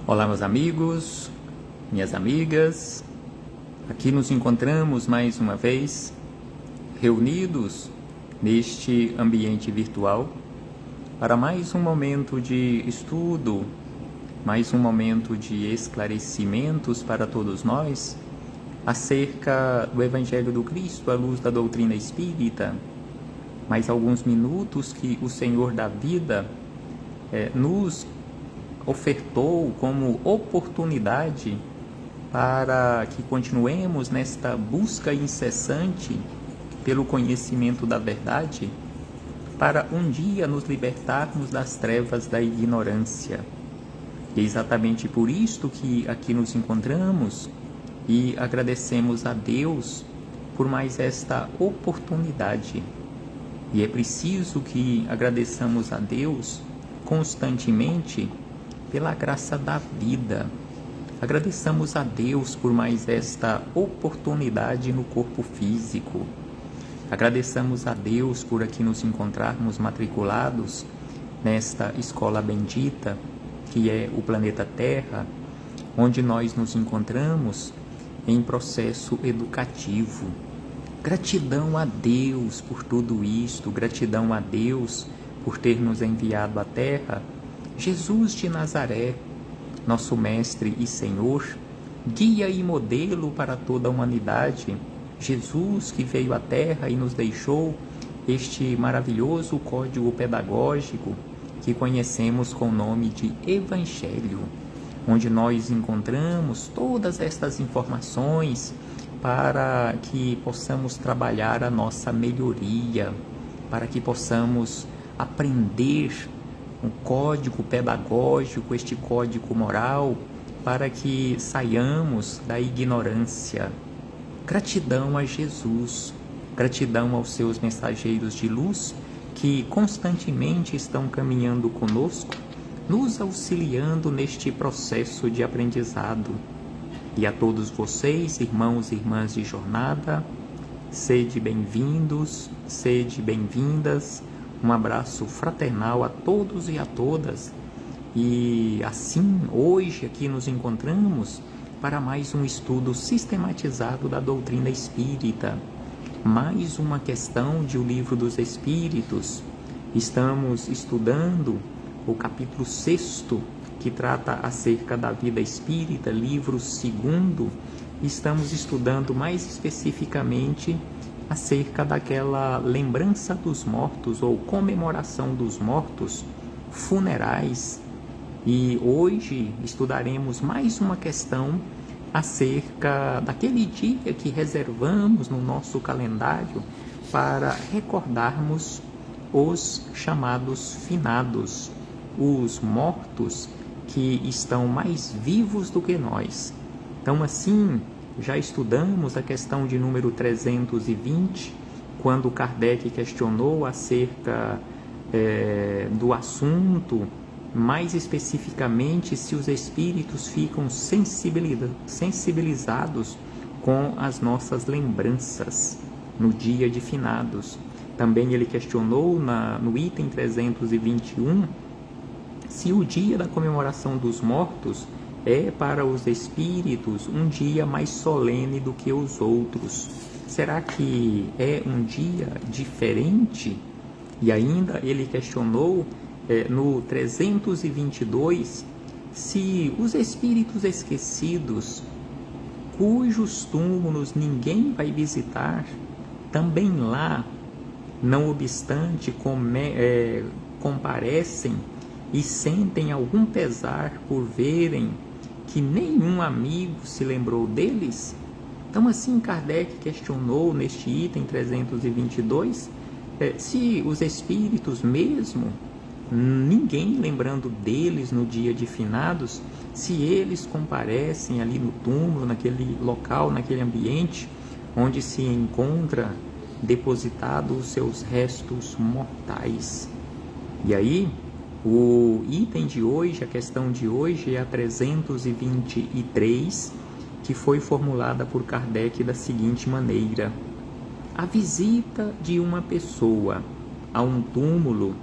Olá, meus amigos, minhas amigas. Aqui nos encontramos mais uma vez, reunidos neste ambiente virtual, para mais um momento de estudo, mais um momento de esclarecimentos para todos nós acerca do Evangelho do Cristo à luz da doutrina espírita. Mais alguns minutos que o Senhor da vida nos ofertou como oportunidade para que continuemos nesta busca incessante pelo conhecimento da verdade, para um dia nos libertarmos das trevas da ignorância. E é exatamente por isto que aqui nos encontramos e agradecemos a Deus por mais esta oportunidade. E é preciso que agradeçamos a Deus constantemente pela graça da vida. Agradeçamos a Deus por mais esta oportunidade no corpo físico. Agradeçamos a Deus por aqui nos encontrarmos matriculados nesta escola bendita, que é o planeta Terra, onde nós nos encontramos em processo educativo. Gratidão a Deus por tudo isto, gratidão a Deus por ter nos enviado à Terra Jesus de Nazaré, nosso Mestre e Senhor, guia e modelo para toda a humanidade. Jesus que veio à Terra e nos deixou este maravilhoso código pedagógico que conhecemos com o nome de Evangelho, onde nós encontramos todas estas informações para que possamos trabalhar a nossa melhoria, para que possamos aprender um código pedagógico, este código moral, para que saiamos da ignorância. Gratidão a Jesus, gratidão aos seus mensageiros de luz que constantemente estão caminhando conosco, nos auxiliando neste processo de aprendizado. E a todos vocês, irmãos e irmãs de jornada, sede bem-vindos, sede bem-vindas. Um abraço fraternal a todos e a todas. E assim, hoje aqui nos encontramos para mais um estudo sistematizado da doutrina espírita. Mais uma questão de O Livro dos Espíritos. Estamos estudando o capítulo 6º, que trata acerca da vida espírita, livro 2º. Estamos estudando mais especificamente acerca daquela lembrança dos mortos ou comemoração dos mortos, funerais. E hoje estudaremos mais uma questão acerca daquele dia que reservamos no nosso calendário para recordarmos os chamados finados, os mortos que estão mais vivos do que nós. Então, assim, já estudamos a questão de número 320, quando Kardec questionou acerca do assunto, mais especificamente se os espíritos ficam sensibilizados com as nossas lembranças no dia de finados. Também ele questionou no item 321 se o dia da comemoração dos mortos é para os espíritos um dia mais solene do que os outros. Será que é um dia diferente? E ainda ele questionou no 322 se os espíritos esquecidos, cujos túmulos ninguém vai visitar, também lá, não obstante, comparecem e sentem algum pesar por verem que nenhum amigo se lembrou deles? Então, assim, Kardec questionou neste item 322 se os espíritos mesmo, ninguém lembrando deles no dia de finados, se eles comparecem ali no túmulo, naquele local, naquele ambiente onde se encontra depositados os seus restos mortais. E aí, o item de hoje, a questão de hoje é a 323, que foi formulada por Kardec da seguinte maneira: a visita de uma pessoa a um túmulo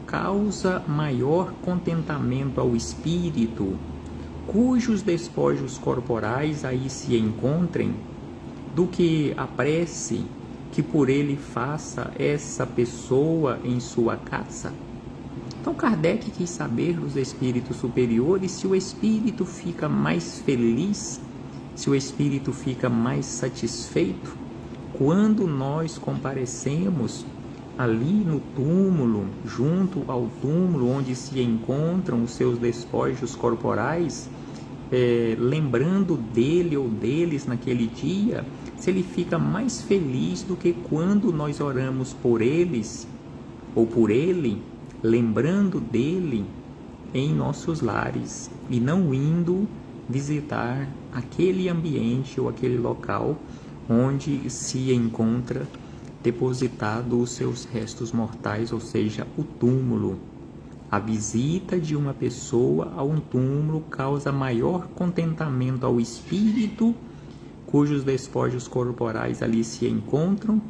causa maior contentamento ao espírito cujos despojos corporais aí se encontrem, do que a prece que por ele faça essa pessoa em sua casa. Então Kardec quis saber dos espíritos superiores se o espírito fica mais feliz, se o espírito fica mais satisfeito quando nós comparecemos ali no túmulo, junto ao túmulo onde se encontram os seus despojos corporais, lembrando dele ou deles naquele dia, se ele fica mais feliz do que quando nós oramos por eles ou por ele, lembrando dele em nossos lares e não indo visitar aquele ambiente ou aquele local onde se encontra depositado os seus restos mortais, ou seja, o túmulo. A visita de uma pessoa a um túmulo causa maior contentamento ao espírito cujos despojos corporais ali se encontram,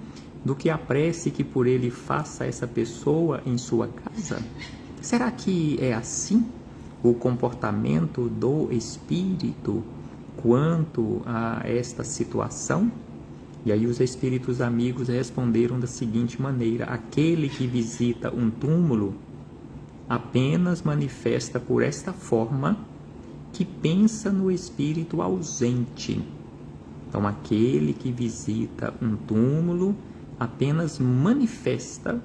do que a prece que por ele faça essa pessoa em sua casa? Será que é assim o comportamento do espírito quanto a esta situação? E aí os espíritos amigos responderam da seguinte maneira: aquele que visita um túmulo apenas manifesta por esta forma que pensa no espírito ausente. Então aquele que visita um túmulo apenas manifesta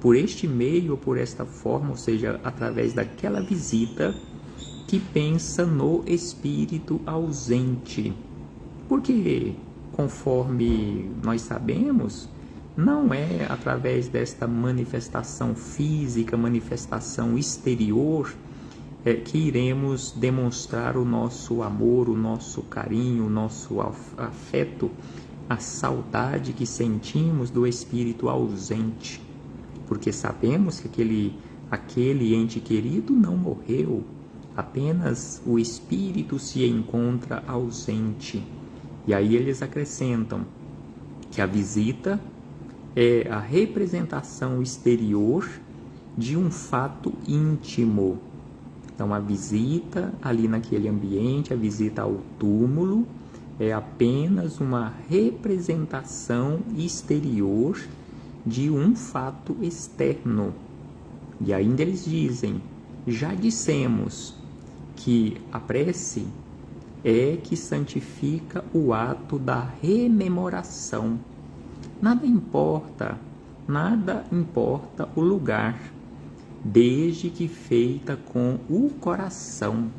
por este meio ou por esta forma, ou seja, através daquela visita, que pensa no espírito ausente. Porque, conforme nós sabemos, não é através desta manifestação física, manifestação exterior, que iremos demonstrar o nosso amor, o nosso carinho, o nosso afeto, a saudade que sentimos do espírito ausente, porque sabemos que aquele ente querido não morreu, apenas o espírito se encontra ausente. E aí eles acrescentam que a visita é a representação exterior de um fato íntimo. Então a visita ali naquele ambiente, a visita ao túmulo, é apenas uma representação exterior de um fato externo. E ainda eles dizem: já dissemos que a prece é que santifica o ato da rememoração. Nada importa o lugar, desde que feita com o coração.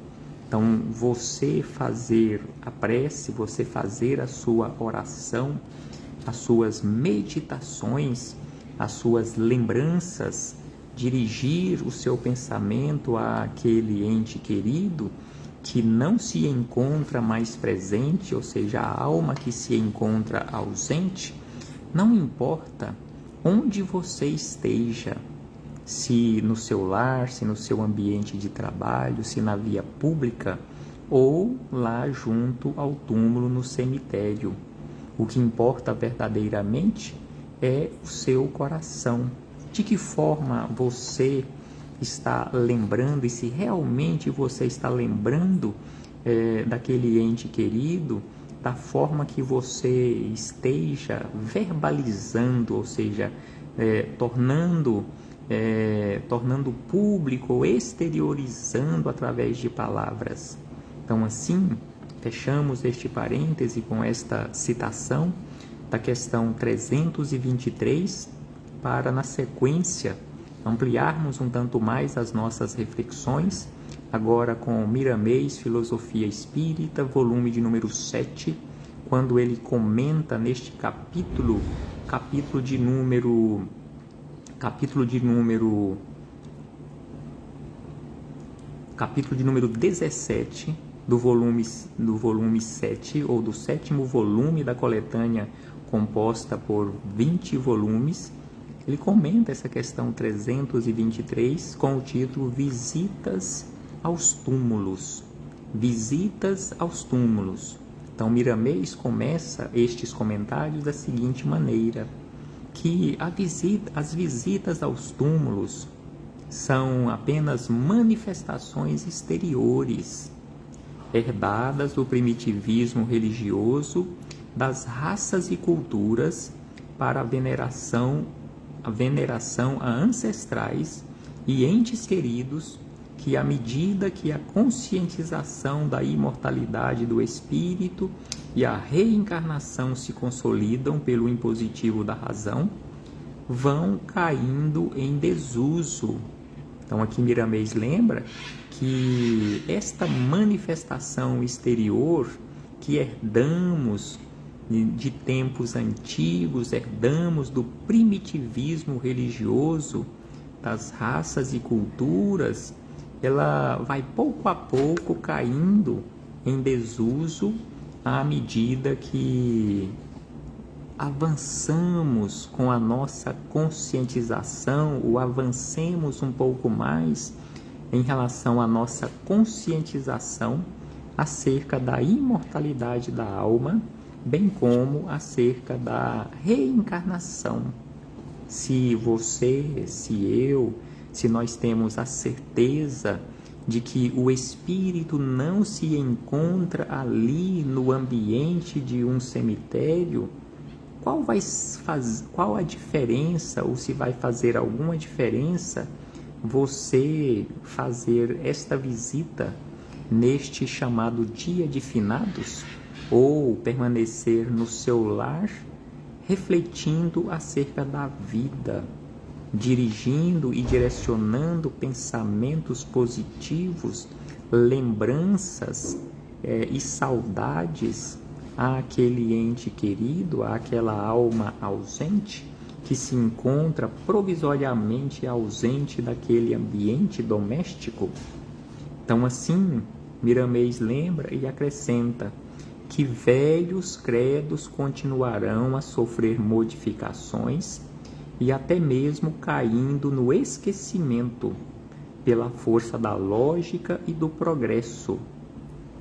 Então, você fazer a prece, você fazer a sua oração, as suas meditações, as suas lembranças, dirigir o seu pensamento àquele ente querido que não se encontra mais presente, ou seja, a alma que se encontra ausente, não importa onde você esteja, se no seu lar, se no seu ambiente de trabalho, se na via pública ou lá junto ao túmulo no cemitério. O que importa verdadeiramente é o seu coração. De que forma você está lembrando, e se realmente você está lembrando daquele ente querido, da forma que você esteja verbalizando, ou seja, tornando público, exteriorizando através de palavras. Então, assim, fechamos este parêntese com esta citação da questão 323, para, na sequência, ampliarmos um tanto mais as nossas reflexões, agora com Miramês, Filosofia Espírita, volume de número 7, quando ele comenta neste capítulo de número 17 do volume 7, ou do 7º volume da coletânea composta por 20 volumes. Ele comenta essa questão 323 com o título Visitas aos Túmulos. Visitas aos Túmulos. Então, Miramês começa estes comentários da seguinte maneira: que as visitas aos túmulos são apenas manifestações exteriores herdadas do primitivismo religioso das raças e culturas para a veneração a ancestrais e entes queridos que, à medida que a conscientização da imortalidade do espírito e a reencarnação se consolidam pelo impositivo da razão, vão caindo em desuso. Então aqui Miramês lembra que esta manifestação exterior que herdamos de tempos antigos, herdamos do primitivismo religioso das raças e culturas, ela vai pouco a pouco caindo em desuso à medida que avançamos com a nossa conscientização, ou avancemos um pouco mais em relação à nossa conscientização acerca da imortalidade da alma, bem como acerca da reencarnação. Se você, se eu, se nós temos a certeza de que o espírito não se encontra ali no ambiente de um cemitério, qual a diferença, ou se vai fazer alguma diferença você fazer esta visita neste chamado Dia de Finados, ou permanecer no seu lar refletindo acerca da vida, dirigindo e direcionando pensamentos positivos, lembranças e saudades àquele ente querido, àquela alma ausente que se encontra provisoriamente ausente daquele ambiente doméstico? Então assim, Miramês lembra e acrescenta que velhos credos continuarão a sofrer modificações e até mesmo caindo no esquecimento pela força da lógica e do progresso.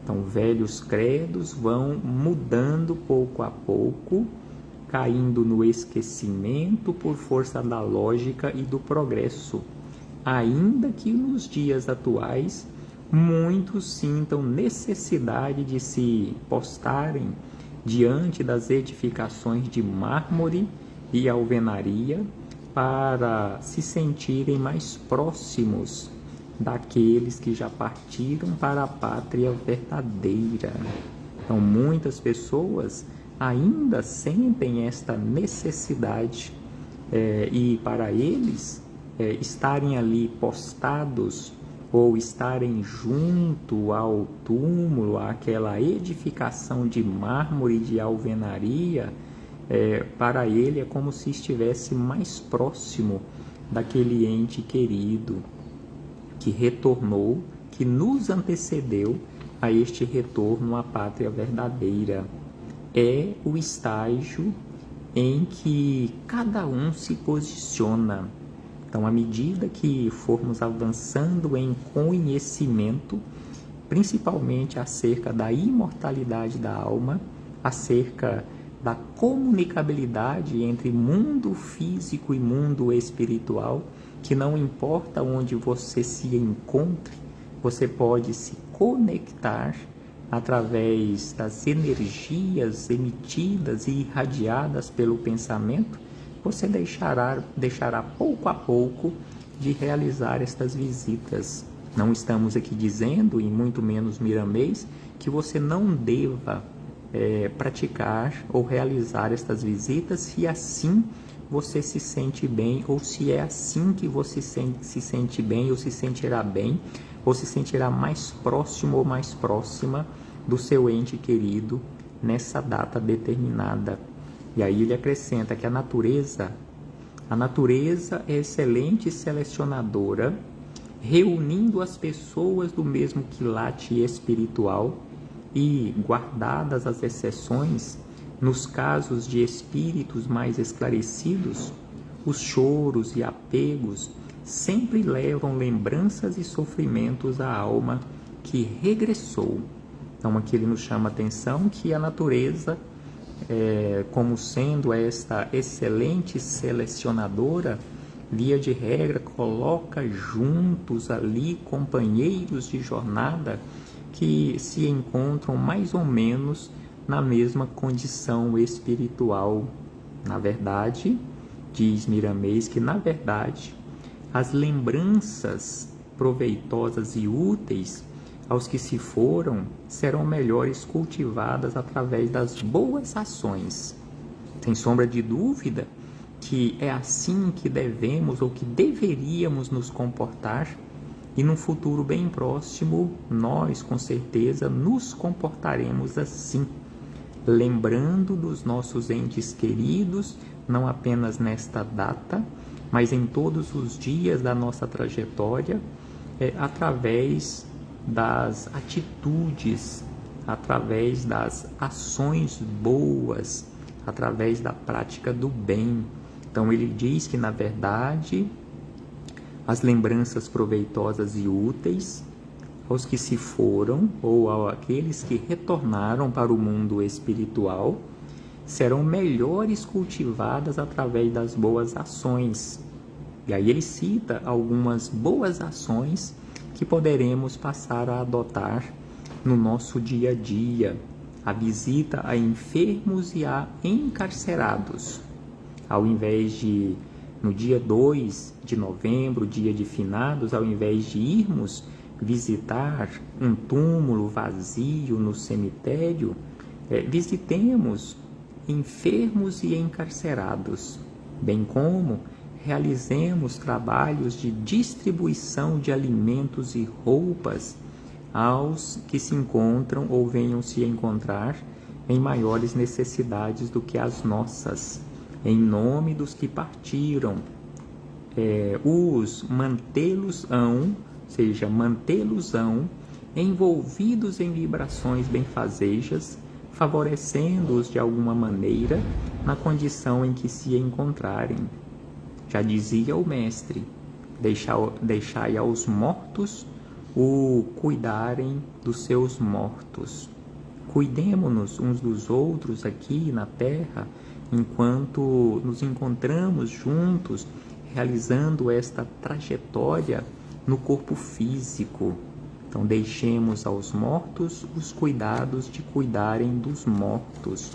Então, velhos credos vão mudando pouco a pouco, caindo no esquecimento por força da lógica e do progresso, ainda que nos dias atuais muitos sintam necessidade de se postarem diante das edificações de mármore e alvenaria para se sentirem mais próximos daqueles que já partiram para a pátria verdadeira. Então, muitas pessoas ainda sentem esta necessidade e para eles estarem ali postados ou estarem junto ao túmulo, àquela edificação de mármore e de alvenaria, para ele é como se estivesse mais próximo daquele ente querido que retornou, que nos antecedeu a este retorno à pátria verdadeira. É o estágio em que cada um se posiciona. Então, à medida que formos avançando em conhecimento, principalmente acerca da imortalidade da alma, acerca da comunicabilidade entre mundo físico e mundo espiritual, que não importa onde você se encontre, você pode se conectar através das energias emitidas e irradiadas pelo pensamento. Você deixará pouco a pouco de realizar estas visitas. Não estamos aqui dizendo, e muito menos Miramês, que você não deva praticar ou realizar estas visitas se assim você se sente bem, ou se é assim que você se sente bem, ou se sentirá bem, ou se sentirá mais próximo ou mais próxima do seu ente querido nessa data determinada. E aí ele acrescenta que a natureza é excelente selecionadora, reunindo as pessoas do mesmo quilate espiritual e, guardadas as exceções, nos casos de espíritos mais esclarecidos, os choros e apegos sempre levam lembranças e sofrimentos à alma que regressou. Então aqui ele nos chama a atenção que a natureza, como sendo esta excelente selecionadora, via de regra coloca juntos ali companheiros de jornada que se encontram mais ou menos na mesma condição espiritual. Na verdade, diz Miramês que, na verdade, as lembranças proveitosas e úteis aos que se foram serão melhores cultivadas através das boas ações. Sem sombra de dúvida que é assim que devemos ou que deveríamos nos comportar, e num futuro bem próximo nós com certeza nos comportaremos assim, lembrando dos nossos entes queridos, não apenas nesta data, mas em todos os dias da nossa trajetória, através das atitudes, através das ações boas, através da prática do bem. Então ele diz que, na verdade, as lembranças proveitosas e úteis aos que se foram ou àqueles que retornaram para o mundo espiritual serão melhores cultivadas através das boas ações. E aí ele cita algumas boas ações que poderemos passar a adotar no nosso dia a dia: a visita a enfermos e a encarcerados. Ao invés de, no dia 2 de novembro, dia de finados, ao invés de irmos visitar um túmulo vazio no cemitério, visitemos enfermos e encarcerados, bem como realizemos trabalhos de distribuição de alimentos e roupas aos que se encontram ou venham se encontrar em maiores necessidades do que as nossas, em nome dos que partiram. Os mantê-los-ão, seja, mantê-los-ão envolvidos em vibrações benfazejas, favorecendo-os de alguma maneira na condição em que se encontrarem. Já dizia o mestre: deixai aos mortos o cuidarem dos seus mortos. Cuidemo-nos uns dos outros aqui na Terra, enquanto nos encontramos juntos, realizando esta trajetória no corpo físico. Então, deixemos aos mortos os cuidados de cuidarem dos mortos.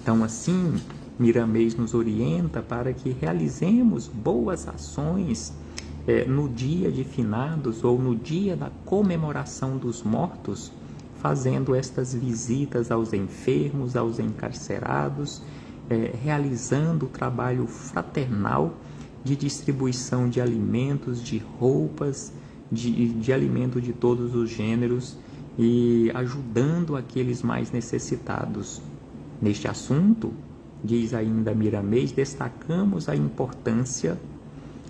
Então, assim, Miramês nos orienta para que realizemos boas ações no dia de finados ou no dia da comemoração dos mortos, fazendo estas visitas aos enfermos, aos encarcerados, realizando o trabalho fraternal de distribuição de alimentos, de roupas, de alimento de todos os gêneros e ajudando aqueles mais necessitados. Neste assunto, diz ainda Miramês, destacamos a importância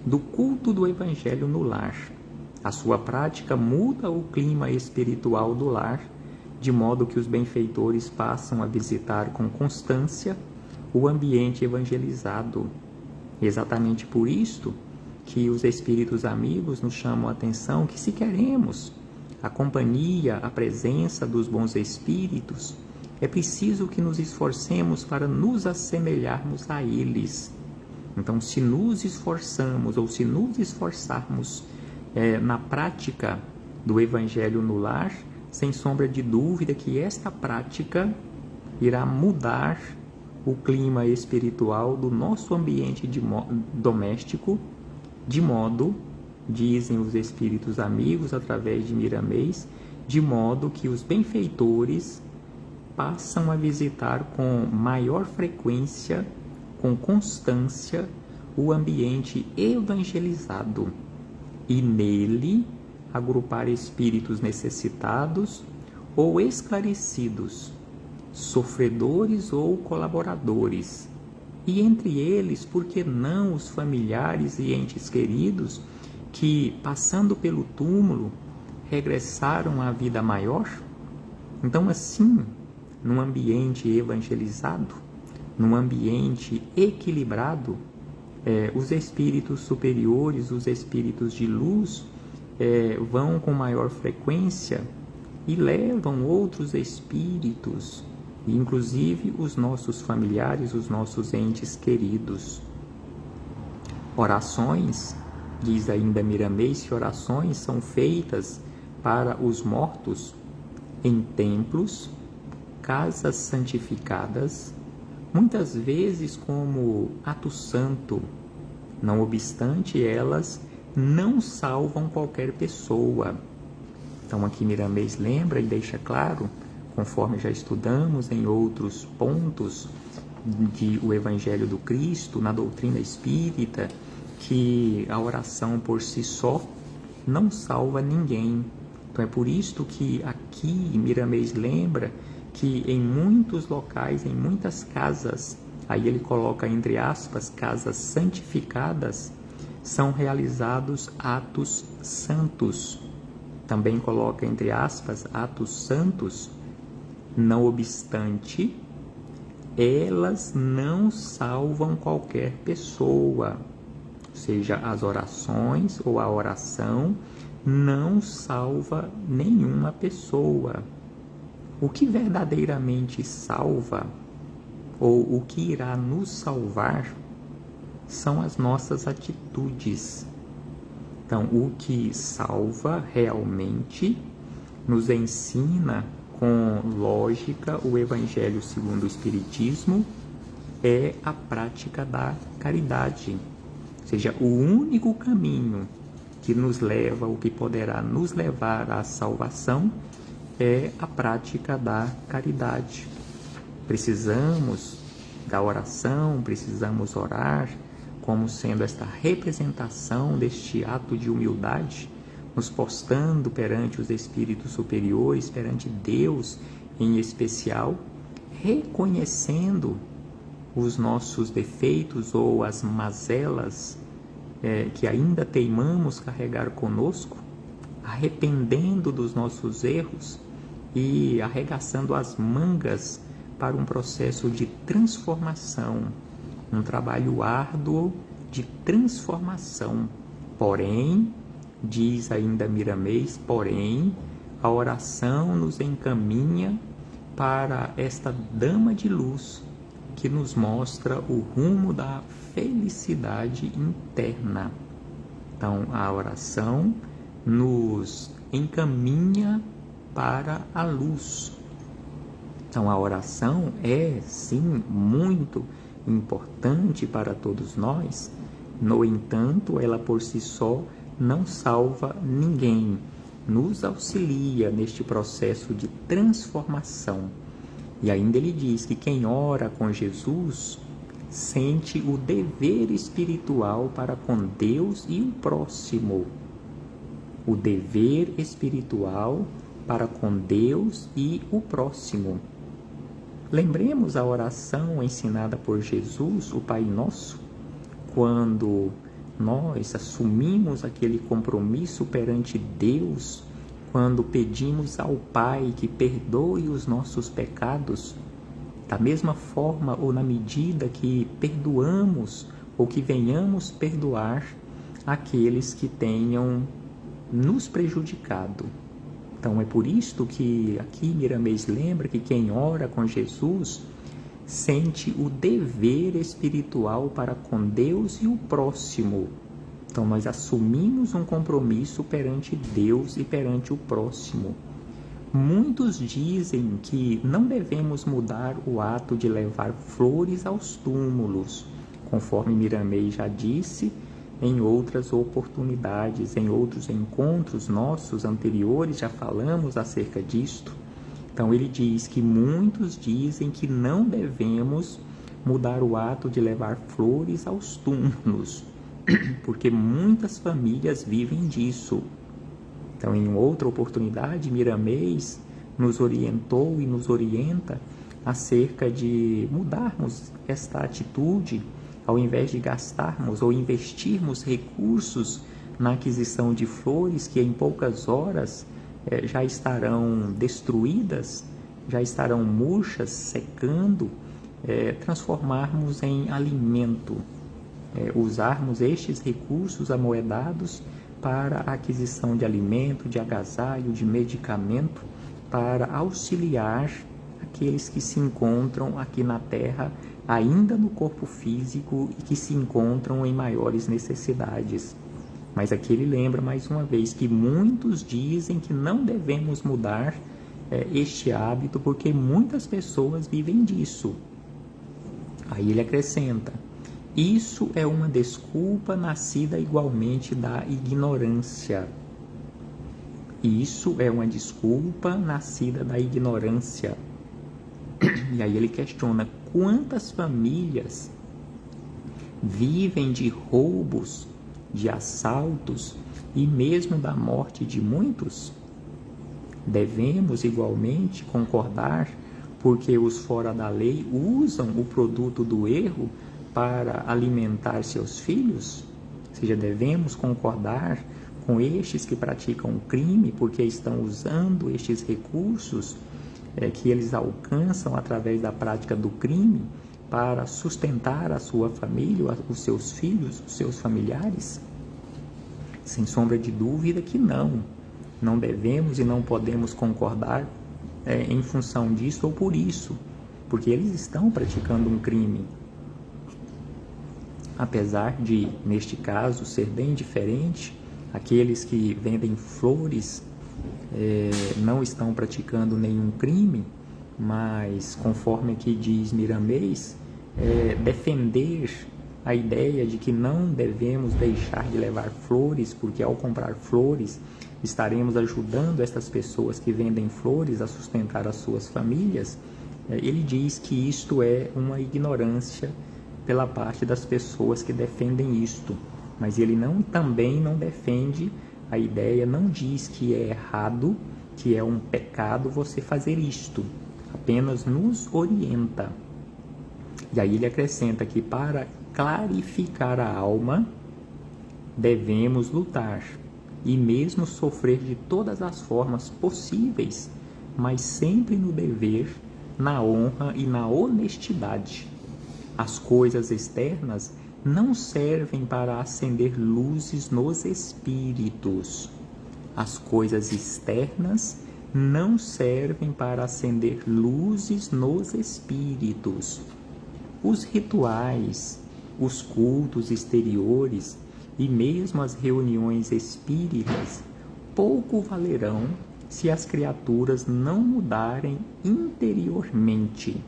do culto do Evangelho no lar. A sua prática muda o clima espiritual do lar, de modo que os benfeitores passam a visitar com constância o ambiente evangelizado. Exatamente por isto que os espíritos amigos nos chamam a atenção que, se queremos a companhia, a presença dos bons espíritos, é preciso que nos esforcemos para nos assemelharmos a eles. Então, se nos esforçamos ou se nos esforçarmos na prática do Evangelho no lar, sem sombra de dúvida que esta prática irá mudar o clima espiritual do nosso ambiente doméstico, de modo, dizem os espíritos amigos através de Miramês, de modo que os benfeitores passam a visitar com maior frequência, com constância, o ambiente evangelizado e nele agrupar espíritos necessitados ou esclarecidos, sofredores ou colaboradores, e entre eles, por que não, os familiares e entes queridos que, passando pelo túmulo, regressaram à vida maior? Então, assim, num ambiente evangelizado, num ambiente equilibrado, os espíritos superiores, os espíritos de luz, vão com maior frequência e levam outros espíritos, inclusive os nossos familiares, os nossos entes queridos. Orações, diz ainda Miramês, que orações são feitas para os mortos em templos, casas santificadas, muitas vezes como ato santo. Não obstante, elas não salvam qualquer pessoa. Então aqui Miramês lembra e deixa claro, conforme já estudamos em outros pontos do Evangelho do Cristo, na doutrina espírita, que a oração por si só não salva ninguém. Então é por isto que aqui Miramês lembra que em muitos locais, em muitas casas, aí ele coloca entre aspas, casas santificadas, são realizados atos santos. Também coloca entre aspas, atos santos, não obstante, elas não salvam qualquer pessoa. Ou seja, as orações ou a oração não salva nenhuma pessoa. O que verdadeiramente salva, ou o que irá nos salvar, são as nossas atitudes. Então, o que salva realmente nos ensina com lógica o Evangelho segundo o Espiritismo é a prática da caridade. Ou seja, o único caminho que nos leva, o que poderá nos levar à salvação, é a prática da caridade. Precisamos da oração, precisamos orar como sendo esta representação deste ato de humildade, nos postando perante os espíritos superiores, perante Deus em especial, reconhecendo os nossos defeitos ou as mazelas que ainda teimamos carregar conosco, arrependendo dos nossos erros e arregaçando as mangas para um processo de transformação, um trabalho árduo de transformação. Porém, diz ainda Miramês, porém, a oração nos encaminha para esta dama de luz que nos mostra o rumo da felicidade interna. Então, a oração nos encaminha para a luz. Então, a oração é, sim, muito importante para todos nós. No entanto, ela por si só não salva ninguém. Nos auxilia neste processo de transformação. E ainda ele diz que quem ora com Jesus sente o dever espiritual para com Deus e o próximo. O dever espiritual para com Deus e o próximo. Lembremos a oração ensinada por Jesus, o Pai Nosso, quando nós assumimos aquele compromisso perante Deus, quando pedimos ao Pai que perdoe os nossos pecados, da mesma forma ou na medida que perdoamos ou que venhamos perdoar aqueles que tenham nos prejudicado. Então é por isto que aqui Miramês lembra que quem ora com Jesus sente o dever espiritual para com Deus e o próximo. Então nós assumimos um compromisso perante Deus e perante o próximo. Muitos dizem que não devemos mudar o ato de levar flores aos túmulos, conforme Miramês já disse em outras oportunidades, em outros encontros nossos anteriores, já falamos acerca disto. Então ele diz que muitos dizem que não devemos mudar o ato de levar flores aos túmulos, porque muitas famílias vivem disso. Então, em outra oportunidade, Miramês nos orientou e nos orienta acerca de mudarmos esta atitude, ao invés de gastarmos ou investirmos recursos na aquisição de flores que em poucas horas já estarão destruídas, já estarão murchas, secando, transformarmos em alimento, usarmos estes recursos amoedados para a aquisição de alimento, de agasalho, de medicamento, para auxiliar aqueles que se encontram aqui na Terra, ainda no corpo físico e que se encontram em maiores necessidades. Mas aqui ele lembra mais uma vez que muitos dizem que não devemos mudar este hábito, porque muitas pessoas vivem disso. Aí ele acrescenta: isso é uma desculpa nascida igualmente da ignorância. Isso é uma desculpa nascida da ignorância. E aí ele questiona: quantas famílias vivem de roubos, de assaltos e mesmo da morte de muitos? Devemos igualmente concordar, porque os fora da lei usam o produto do erro para alimentar seus filhos? Ou seja, devemos concordar com estes que praticam o crime, porque estão usando estes recursos que eles alcançam através da prática do crime para sustentar a sua família, os seus filhos, os seus familiares? Sem sombra de dúvida que não. Não devemos e não podemos concordar em função disso ou por isso, porque eles estão praticando um crime. Apesar de, neste caso, ser bem diferente, aqueles que vendem flores não estão praticando nenhum crime, mas, conforme aqui diz Miramês, defender a ideia de que não devemos deixar de levar flores, porque ao comprar flores estaremos ajudando estas pessoas que vendem flores a sustentar as suas famílias. Ele diz que isto é uma ignorância pela parte das pessoas que defendem isto, mas ele também não defende a ideia, não diz que é errado, que é um pecado você fazer isto, apenas nos orienta. E aí ele acrescenta que para clarificar a alma devemos lutar e mesmo sofrer de todas as formas possíveis, mas sempre no dever, na honra e na honestidade. As coisas externas não servem para acender luzes nos espíritos. As coisas externas não servem para acender luzes nos espíritos. Os rituais, os cultos exteriores e mesmo as reuniões espíritas pouco valerão se as criaturas não mudarem interiormente.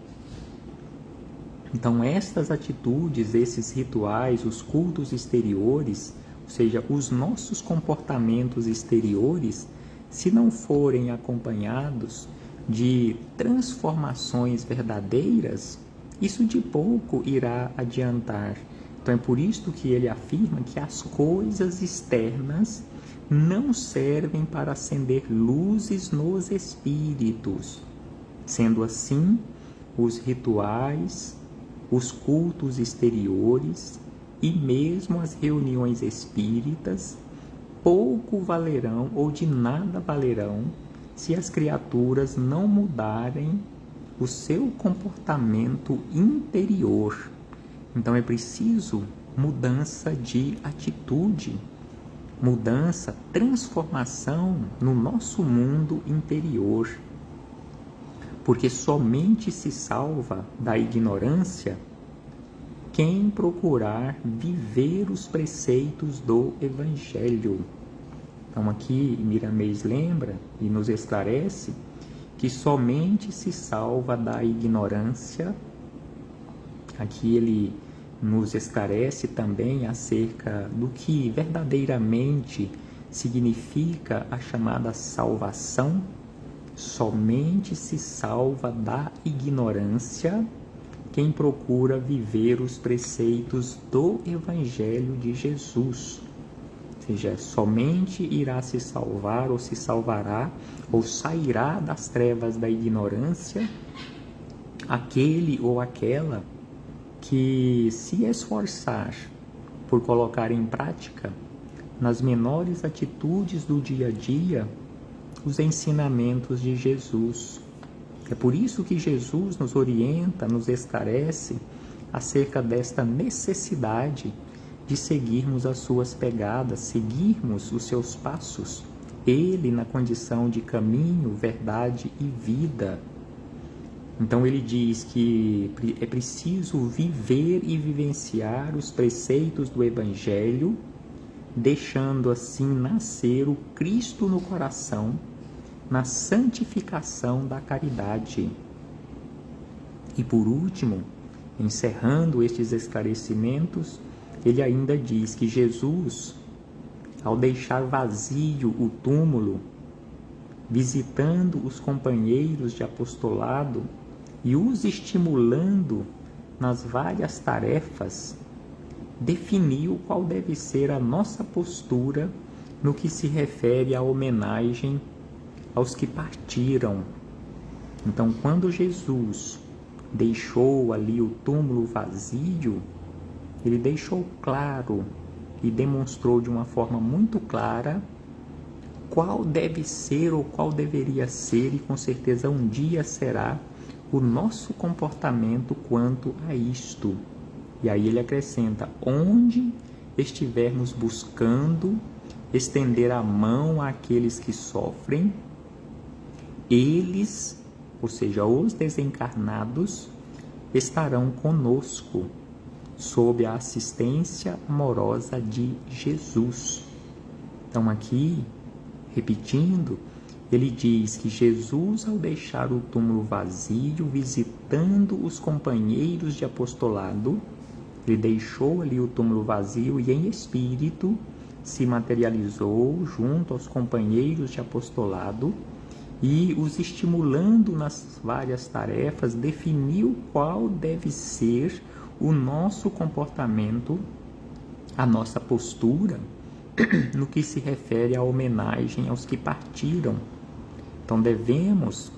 Então, estas atitudes, esses rituais, os cultos exteriores, ou seja, os nossos comportamentos exteriores, se não forem acompanhados de transformações verdadeiras, isso de pouco irá adiantar. Então, é por isso que ele afirma que as coisas externas não servem para acender luzes nos espíritos. Sendo assim, os rituais, os cultos exteriores e mesmo as reuniões espíritas pouco valerão ou de nada valerão se as criaturas não mudarem o seu comportamento interior. Então é preciso mudança de atitude, mudança, transformação no nosso mundo interior. Porque somente se salva da ignorância quem procurar viver os preceitos do Evangelho. Então aqui Miramês lembra e nos esclarece que somente se salva da ignorância. Aqui ele nos esclarece também acerca do que verdadeiramente significa a chamada salvação. Somente se salva da ignorância quem procura viver os preceitos do Evangelho de Jesus. Ou seja, somente irá se salvar ou se salvará ou sairá das trevas da ignorância aquele ou aquela que se esforçar por colocar em prática, nas menores atitudes do dia a dia, os ensinamentos de Jesus. É por isso que Jesus nos orienta, nos esclarece acerca desta necessidade de seguirmos as suas pegadas, seguirmos os seus passos, ele na condição de caminho, verdade e vida. Então ele diz que é preciso viver e vivenciar os preceitos do Evangelho, deixando assim nascer o Cristo no coração, na santificação da caridade. E por último, encerrando estes esclarecimentos, ele ainda diz que Jesus, ao deixar vazio o túmulo, visitando os companheiros de apostolado e os estimulando nas várias tarefas, definiu qual deve ser a nossa postura no que se refere à homenagem aos que partiram. Então, quando Jesus deixou ali o túmulo vazio, ele deixou claro e demonstrou de uma forma muito clara qual deve ser ou qual deveria ser, e com certeza um dia será, o nosso comportamento quanto a isto. E aí ele acrescenta: onde estivermos buscando estender a mão àqueles que sofrem, eles, ou seja, os desencarnados, estarão conosco, sob a assistência amorosa de Jesus. Então aqui, repetindo, ele diz que Jesus, ao deixar o túmulo vazio, visitando os companheiros de apostolado, ele deixou ali o túmulo vazio e em espírito se materializou junto aos companheiros de apostolado e, os estimulando nas várias tarefas, definiu qual deve ser o nosso comportamento, a nossa postura, no que se refere à homenagem aos que partiram. Então devemos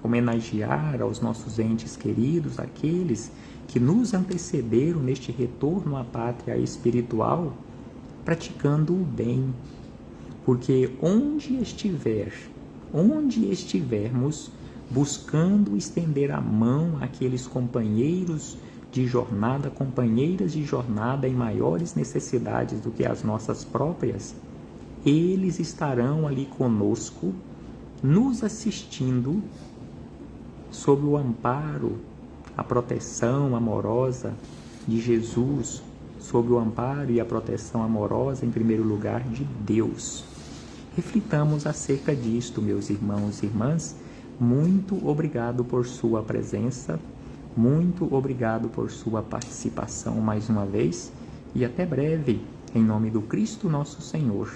homenagear aos nossos entes queridos, aqueles que nos antecederam neste retorno à pátria espiritual, praticando o bem. Porque onde estivermos buscando estender a mão àqueles companheiros de jornada, companheiras de jornada em maiores necessidades do que as nossas próprias, eles estarão ali conosco, nos assistindo, sob o amparo, a proteção amorosa de Jesus, sob o amparo e a proteção amorosa, em primeiro lugar, de Deus. Reflitamos acerca disto, meus irmãos e irmãs. Muito obrigado por sua presença, muito obrigado por sua participação mais uma vez, e até breve, em nome do Cristo nosso Senhor.